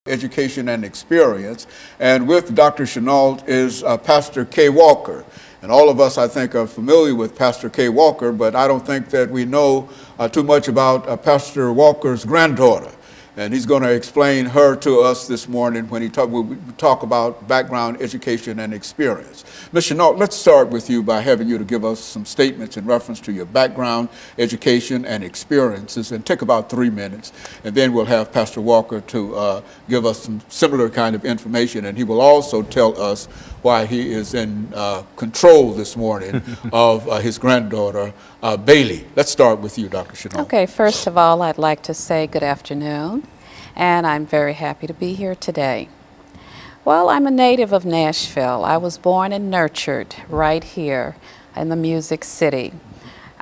Education and Experience. And with Dr. PShinault is Pastor KWalker. And all of us, I think, are familiar with Pastor KWalker, but I don't think that we know too much about Pastor Walker's granddaughter. And he's going to explain her to us this morning when we talk about background, education, and experience. Ms. PShinault, let's start with you by having you to give us some statements in reference to your background, education, and experiences, and take about 3 minutes. And then we'll have Pastor Walker to give us some similar kind of information, and he will also tell us why he is in control this morning of his granddaughter, Bailey. Let's start with you, Dr. PShinault. Okay, first of all, I'd like to say good afternoon, and I'm very happy to be here today. Well, I'm a native of Nashville. I was born and nurtured right here in the Music City.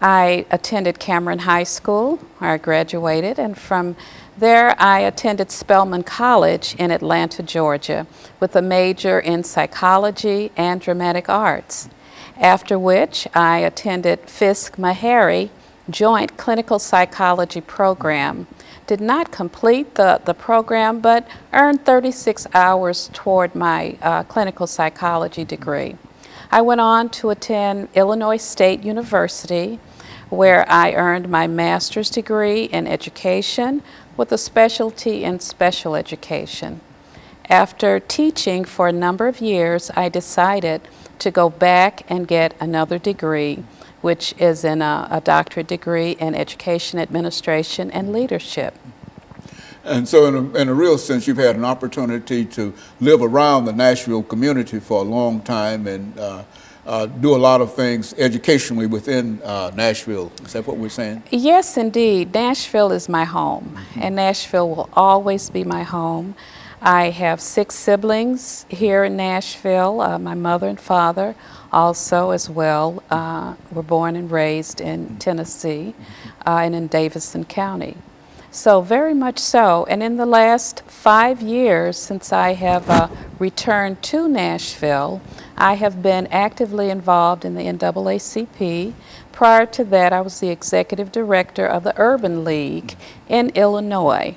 I attended Cameron High School, where I graduated, and from there I attended Spelman College in Atlanta, Georgia, with a major in psychology and dramatic arts. After which I attended Fisk-Meharry Joint Clinical Psychology Program. Did not complete the program, but earned 36 hours toward my clinical psychology degree. I went on to attend Illinois State University, where I earned my master's degree in education with a specialty in special education. After teaching for a number of years, I decided to go back and get another degree, which is in a doctorate degree in education administration and leadership. And so in a real sense, you've had an opportunity to live around the Nashville community for a long time and do a lot of things educationally within Nashville. Is that what we're saying? Yes, indeed. Nashville is my home, and Nashville will always be my home. I have 6 siblings here in Nashville. My mother and father also as well were born and raised in Tennessee and in Davidson County. So very much so. And in the last 5 years since I have returned to Nashville, I have been actively involved in the NAACP. Prior to that, I was the executive director of the Urban League in Illinois.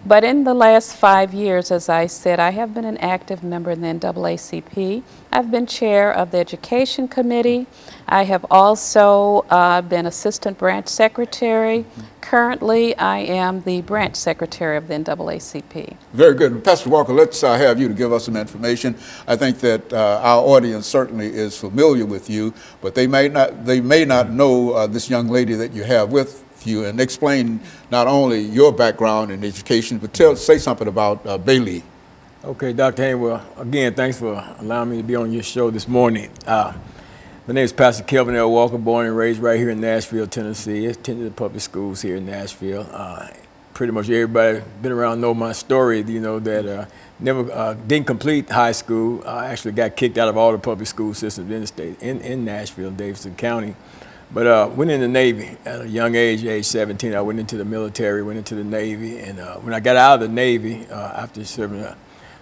But in the last 5 years, as I said, I have been an active member in the NAACP. I've been chair of the Education Committee. I have also been assistant branch secretary. Currently, I am the branch secretary of the NAACP. Very good. Pastor Walker, let's have you to give us some information. I think that our audience certainly is familiar with you, but they may not know this young lady that you have with you, and explain not only your background in education, but say something about Bailey. Okay, Dr. Haynes, well, again, thanks for allowing me to be on your show this morning. My name is Pastor Kelvin L. Walker, born and raised right here in Nashville, Tennessee. I attended the public schools here in Nashville. Pretty much everybody been around know my story, you know, that never didn't complete high school. I actually got kicked out of all the public school systems in the state, in Nashville, Davidson County. But went in the Navy at a young age 17. I went into the military, went into the Navy, and when I got out of the Navy, after serving a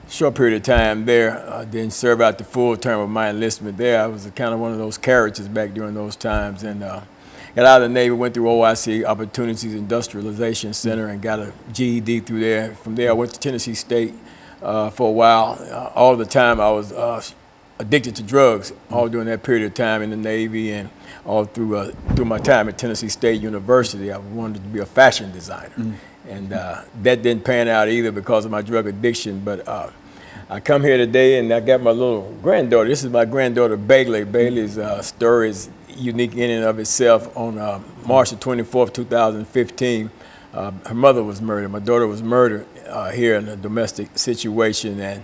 short period of time there, then served out the full term of my enlistment there. I was kind of one of those characters back during those times, and got out of the Navy, went through OIC, Opportunities Industrialization Center, and got a GED through there. From there, I went to Tennessee State for a while. All the time I was addicted to drugs, all during that period of time in the Navy, and all through my time at Tennessee State University. I wanted to be a fashion designer, and that didn't pan out either because of my drug addiction. But I come here today, and I got my little granddaughter. This is my granddaughter, Bailey. Bailey's story is unique in and of itself. On March the 24th, 2015, her mother was murdered. My daughter was murdered here in a domestic situation, and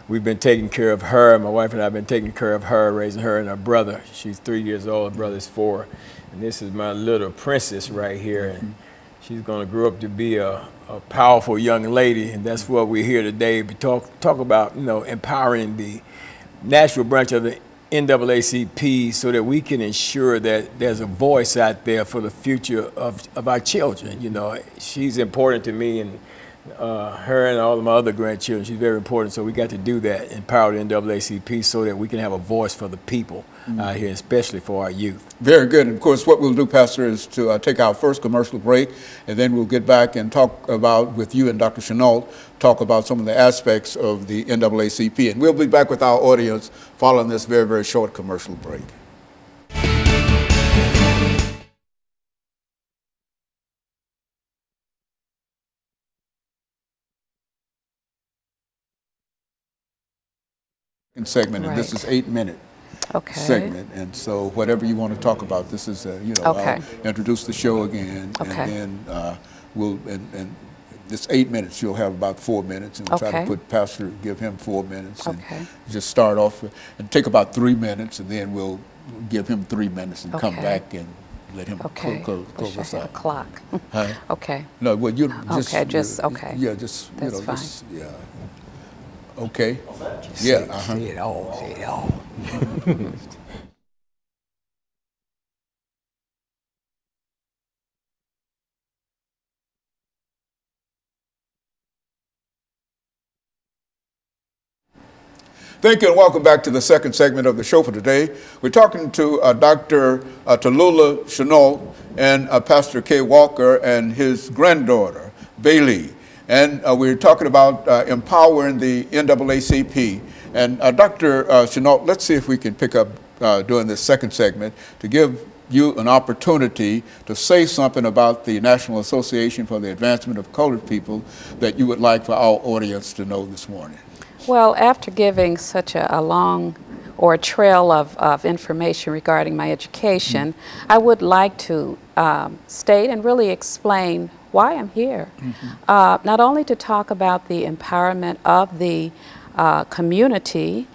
we've been taking care of her. My wife and I have been taking care of her, raising her and her brother. She's 3 years old, her brother's 4. And this is my little princess right here. And she's going to grow up to be a powerful young lady. And that's what we're here today to talk about, you know, empowering the Nashville branch of the NAACP so that we can ensure that there's a voice out there for the future of our children. You know, she's important to me, and her and all of my other grandchildren. She's very important, so we got to do that, empower the NAACP so that we can have a voice for the people out here, especially for our youth. Very good. And of course, what we'll do, Pastor, is to take our first commercial break, and then we'll get back and talk about, with you and Dr. Shenault, talk about some of the aspects of the NAACP. And we'll be back with our audience following this very, very short commercial break. Segment, and this is 8-minute segment, and so whatever you want to talk about, this is you know, I'll introduce the show again, and then we'll and this 8 minutes, you'll have about 4 minutes, and we'll try to put Pastor, give him 4 minutes, and just start off and take about 3 minutes, and then we'll give him 3 minutes and come back and let him close us out. Clock. Okay. No, well, you just yeah, just that's you know, fine. just, okay. Yeah. Say it all. Say it all. Thank you and welcome back to the second segment of the show for today. We're talking to Dr. Tallulah Shenault and Pastor KWalker and his granddaughter, Bailey. And we're talking about empowering the NAACP. And Dr. Shenault, let's see if we can pick up during this second segment to give you an opportunity to say something about the National Association for the Advancement of Colored People that you would like for our audience to know this morning. Well, after giving such a long or a trail of information regarding my education, I would like to state and really explain why I'm here. Not only to talk about the empowerment of the community,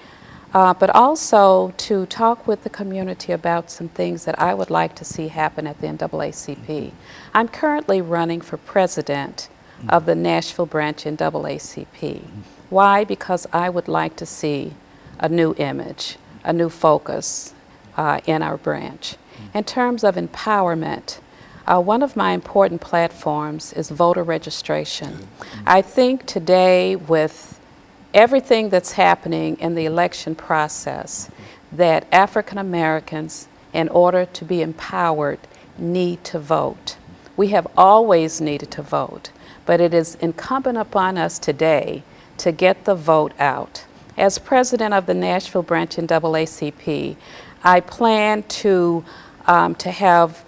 but also to talk with the community about some things that I would like to see happen at the NAACP. I'm currently running for president of the Nashville branch NAACP. Why? Because I would like to see a new image, a new focus in our branch. In terms of empowerment, one of my important platforms is voter registration. I think today, with everything that's happening in the election process, that African Americans, in order to be empowered, need to vote. We have always needed to vote, but it is incumbent upon us today to get the vote out. As president of the Nashville branch NAACP, I plan to have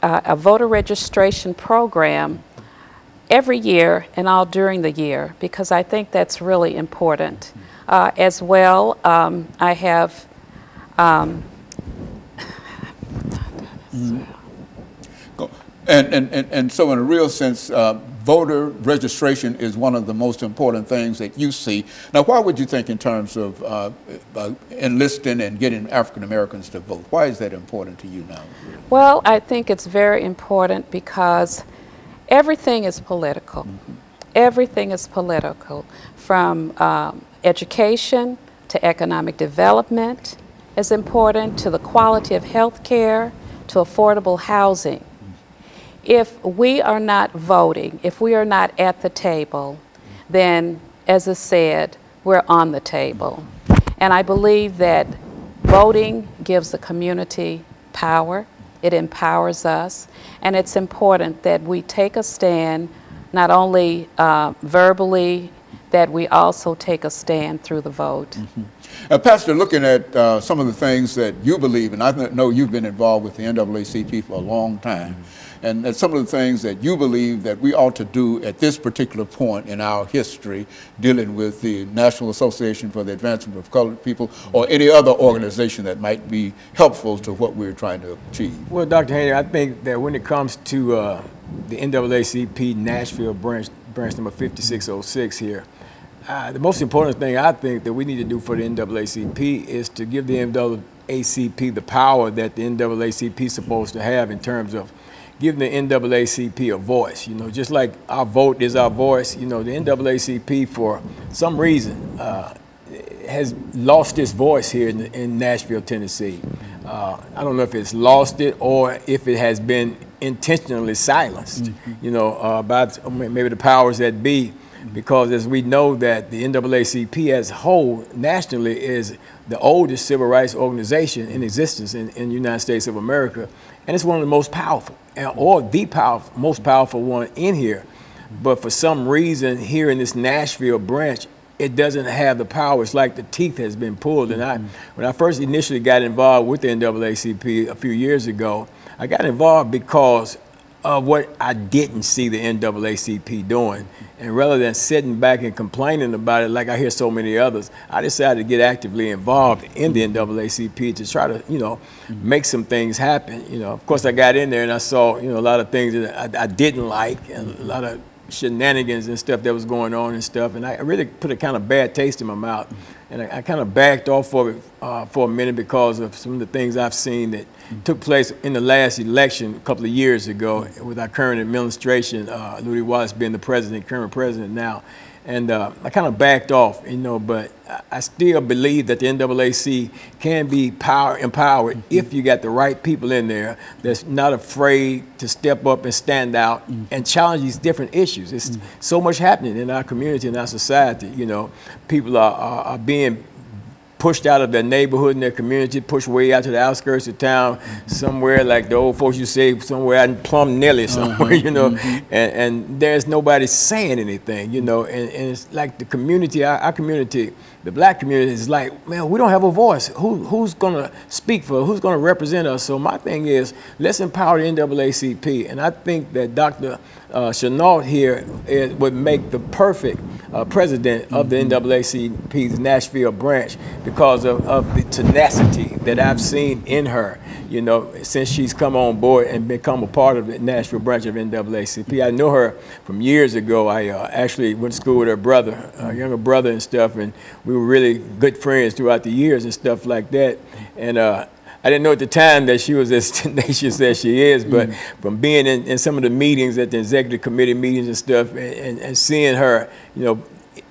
a voter registration program every year and all during the year, because I think that's really important. As well, I have And so in a real sense, voter registration is one of the most important things that you see. Now, why would you think in terms of enlisting and getting African Americans to vote? Why is that important to you now? Well, I think it's very important because everything is political. Everything is political, from education to economic development is important, to the quality of health care, to affordable housing. If we are not voting, if we are not at the table, then, as I said, we're on the table. And I believe that voting gives the community power, it empowers us, and it's important that we take a stand, not only verbally, that we also take a stand through the vote. Pastor, looking at some of the things that you believe, and I know you've been involved with the NAACP for a long time, and some of the things that you believe that we ought to do at this particular point in our history dealing with the National Association for the Advancement of Colored People or any other organization that might be helpful to what we're trying to achieve. Well, Dr. Haney, I think that when it comes to the NAACP Nashville branch number 5606 here, the most important thing I think that we need to do for the NAACP is to give the NAACP the power that the NAACP is supposed to have in terms of giving the NAACP a voice. You know, just like our vote is our voice, you know, the NAACP for some reason has lost its voice here in Nashville, Tennessee. I don't know if it's lost it or if it has been intentionally silenced, you know, by maybe the powers that be. because as we know that the NAACP as a whole nationally is the oldest civil rights organization in existence in the United States of America, and it's one of the most powerful, or the most powerful one in here. But for some reason here in this Nashville branch, it doesn't have the power. It's like the teeth has been pulled. And when I first initially got involved with the NAACP a few years ago, I got involved because of what I didn't see the NAACP doing. And rather than sitting back and complaining about it like I hear so many others, I decided to get actively involved in the NAACP to try to, you know, make some things happen. You know, of course I got in there and I saw, you know, a lot of things that I didn't like, and a lot of shenanigans and stuff that was going on and stuff, and I really put a kind of bad taste in my mouth, and I kind of backed off of it for a minute because of some of the things I've seen that took place in the last election a couple of years ago with our current administration, Louis Wallace being the president, current president now. And I kind of backed off, you know, but I still believe that the NAACP can be empowered if you got the right people in there that's not afraid to step up and stand out and challenge these different issues. It's so much happening in our community and our society, you know. People are being pushed out of their neighborhood and their community, pushed way out to the outskirts of town, somewhere like the old folks used to say, somewhere out in Plum Nelly somewhere, you know, and there's nobody saying anything, you know, and it's like the community, our community, the black community is like, man, we don't have a voice. Who's gonna speak for us? Who's gonna represent us? So my thing is, let's empower the NAACP, and I think that Dr. PShinault here would make the perfect president of the NAACP's Nashville branch because of the tenacity that I've seen in her, you know, since she's come on board and become a part of the Nashville branch of NAACP. I know her from years ago. I actually went to school with her brother, younger brother and stuff, and we were really good friends throughout the years and stuff like that. And I didn't know at the time that she was as tenacious as she is, but from being in some of the meetings at the executive committee meetings and stuff, and seeing her, you know,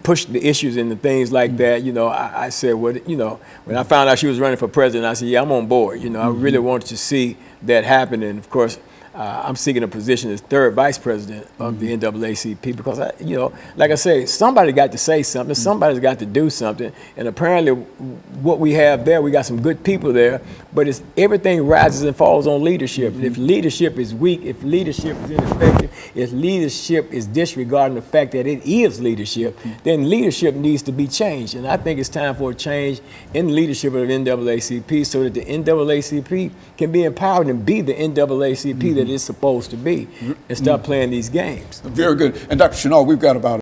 push the issues and the things like that, you know, I said, well, you know, when I found out she was running for president, I said, yeah, I'm on board. You know, I really wanted to see that happen. And of course, I'm seeking a position as third vice president of the NAACP because, you know, like I say, somebody got to say something, somebody's got to do something, and apparently what we have there, we got some good people there, but it's everything rises and falls on leadership. And if leadership is weak, if leadership is ineffective, if leadership is disregarding the fact that it is leadership, then leadership needs to be changed. And I think it's time for a change in leadership of the NAACP so that the NAACP can be empowered and be the NAACP that it's supposed to be and stop playing these games. Very good. And Dr. PShinault, we've got about